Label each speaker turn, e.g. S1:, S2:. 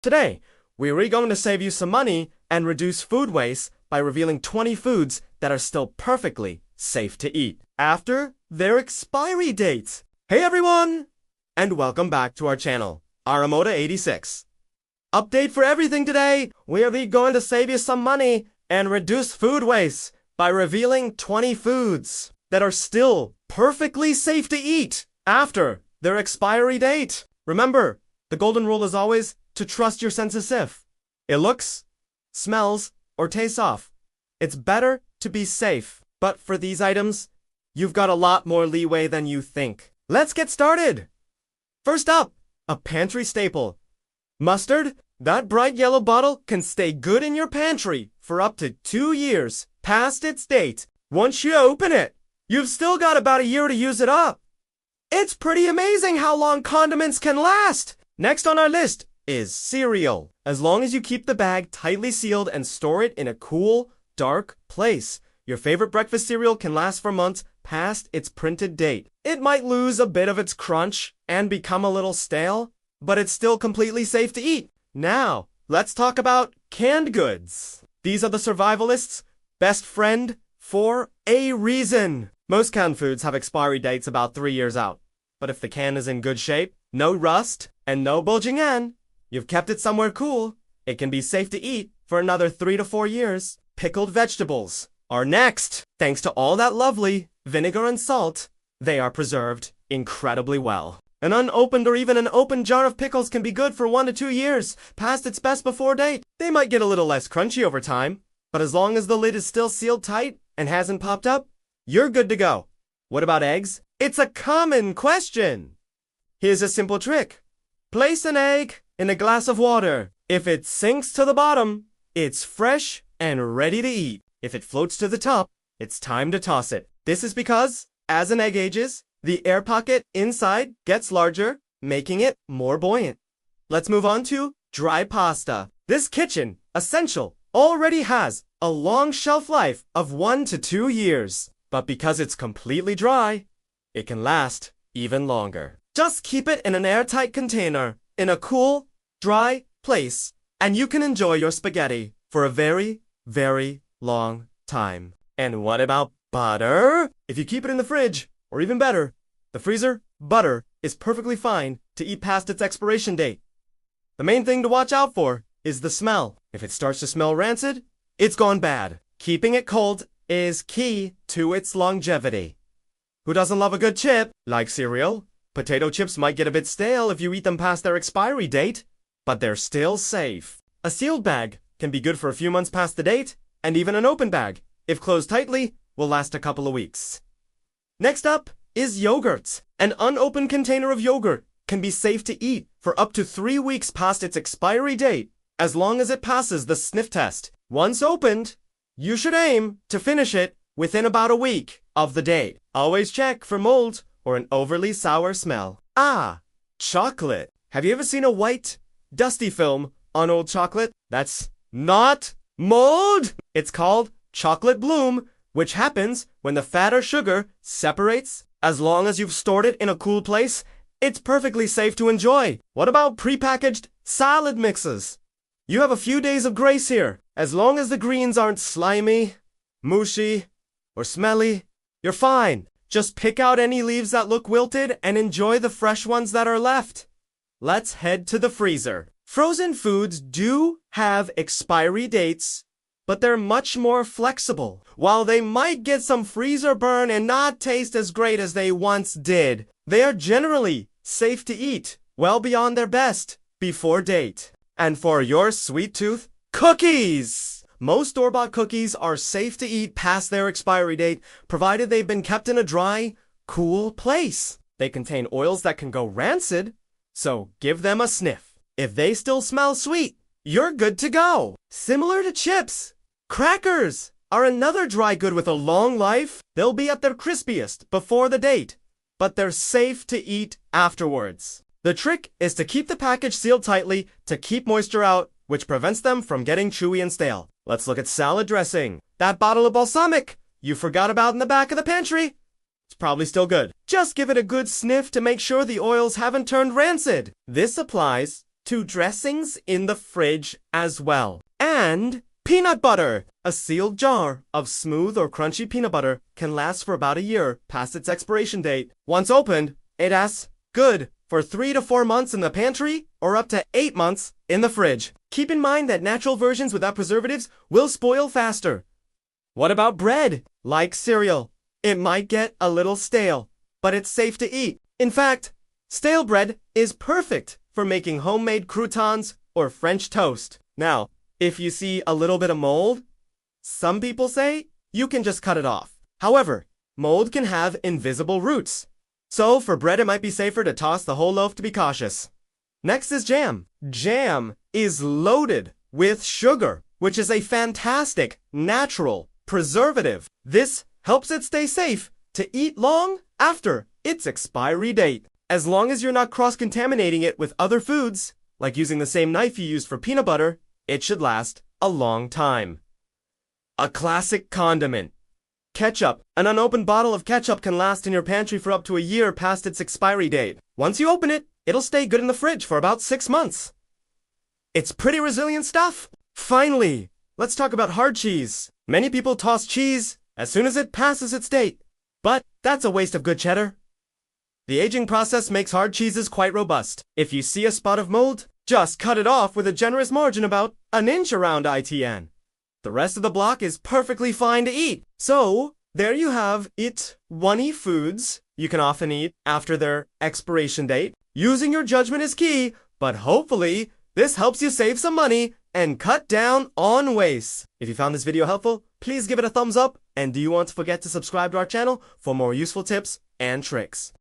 S1: Today, we're going to save you some money and reduce food waste by revealing 20 foods that are still perfectly safe to eat after their expiry dates. Hey everyone, and welcome back to our channel, RMODA 86. Update for everything today, we're going to save you some money and reduce food waste by revealing 20 foods that are still perfectly safe to eat after their expiry date. Remember, the golden rule is always to trust your senses if it looks, smells, or tastes off. It's better to be safe, but for these items, you've got a lot more leeway than you think. Let's get started! First up, a pantry staple. Mustard. That bright yellow bottle can stay good in your pantry for up to 2 years past its date. Once you open it, you've still got about a year to use it up. It's pretty amazing how long condiments can last. Next on our list is cereal. As long as you keep the bag tightly sealed and store it in a cool, dark place, your favorite breakfast cereal can last for months past its printed date. It might lose a bit of its crunch and become a little stale, but it's still completely safe to eat. Now, let's talk about canned goods. These are the survivalists' best friend for a reason. Most canned foods have expiry dates about 3 years out. But if the can is in good shape, no rust, and no bulging end, you've kept it somewhere cool, it can be safe to eat for another 3 to 4 years. Pickled vegetables are next. Thanks to all that lovely vinegar and salt, they are preserved incredibly well. An unopened or even an open jar of pickles can be good for 1 to 2 years past its best before date. They might get a little less crunchy over time, but as long as the lid is still sealed tight and hasn't popped up, you're good to go. What about eggs? It's a common question. Here's a simple trick. Place an egg in a glass of water. If it sinks to the bottom, it's fresh and ready to eat. If it floats to the top, it's time to toss it. This is because, as an egg ages, the air pocket inside gets larger, making it more buoyant. Let's move on to dry pasta. This kitchen essential already has a long shelf life of 1 to 2 years. But because it's completely dry, it can last even longer. Just keep it in an airtight container in a cool, dry place, and you can enjoy your spaghetti for a very, very long time. And what about butter? If you keep it in the fridge, or even better, the freezer, butter is perfectly fine to eat past its expiration date. The main thing to watch out for is the smell. If it starts to smell rancid, it's gone bad. Keeping it cold is key to its longevity. Who doesn't love a good chip? Like cereal, potato chips might get a bit stale if you eat them past their expiry date, but they're still safe. A sealed bag can be good for a few months past the date, and even an open bag, if closed tightly, will last a couple of weeks. Next up is yogurt. An unopened container of yogurt can be safe to eat for up to 3 weeks past its expiry date, as long as it passes the sniff test. Once opened, you should aim to finish it within about a week of the date. Always check for mold or an overly sour smell. Chocolate. Have you ever seen a white, dusty film on old chocolate? That's not mold! It's called chocolate bloom, which happens when the fat or sugar separates. As long as you've stored it in a cool place, it's perfectly safe to enjoy. What about prepackaged salad mixes? You have a few days of grace here. As long as the greens aren't slimy, mushy, or smelly, you're fine. Just pick out any leaves that look wilted and enjoy the fresh ones that are left. Let's head to the freezer. Frozen foods do have expiry dates, but they're much more flexible. While they might get some freezer burn and not taste as great as they once did, they are generally safe to eat well beyond their best before date. And for your sweet tooth, cookies! Most store-bought cookies are safe to eat past their expiry date, provided they've been kept in a dry, cool place. They contain oils that can go rancid, so give them a sniff. If they still smell sweet, you're good to go. Similar to chips, crackers are another dry good with a long life. They'll be at their crispiest before the date, but they're safe to eat afterwards. The trick is to keep the package sealed tightly to keep moisture out, which prevents them from getting chewy and stale. Let's look at salad dressing. That bottle of balsamic you forgot about in the back of the pantry, it's probably still good. Just give it a good sniff to make sure the oils haven't turned rancid. This applies to dressings in the fridge as well. And peanut butter! A sealed jar of smooth or crunchy peanut butter can last for about a year past its expiration date. Once opened, it asks good for 3 to 4 months in the pantry or up to 8 months in the fridge. Keep in mind that natural versions without preservatives will spoil faster. What about bread? Like cereal, it might get a little stale, but it's safe to eat. In fact, stale bread is perfect for making homemade croutons or French toast. Now, if you see a little bit of mold, some people say you can just cut it off. However, mold can have invisible roots. So for bread, it might be safer to toss the whole loaf to be cautious. Next is jam. Jam is loaded with sugar, which is a fantastic, natural preservative. This helps it stay safe to eat long after its expiry date. As long as you're not cross-contaminating it with other foods, like using the same knife you used for peanut butter, it should last a long time. A classic condiment. Ketchup. An unopened bottle of ketchup can last in your pantry for up to a year past its expiry date. Once you open it, it'll stay good in the fridge for about 6 months. It's pretty resilient stuff. Finally, let's talk about hard cheese. Many people toss cheese as soon as it passes its date, but that's a waste of good cheddar. The aging process makes hard cheeses quite robust. If you see a spot of mold, just cut it off with a generous margin about an inch around ITN. The rest of the block is perfectly fine to eat. So, there you have it. 20 foods you can often eat after their expiration date. Using your judgment is key, but hopefully this helps you save some money and cut down on waste. If you found this video helpful, please give it a thumbs up. And do you want to forget to subscribe to our channel for more useful tips and tricks?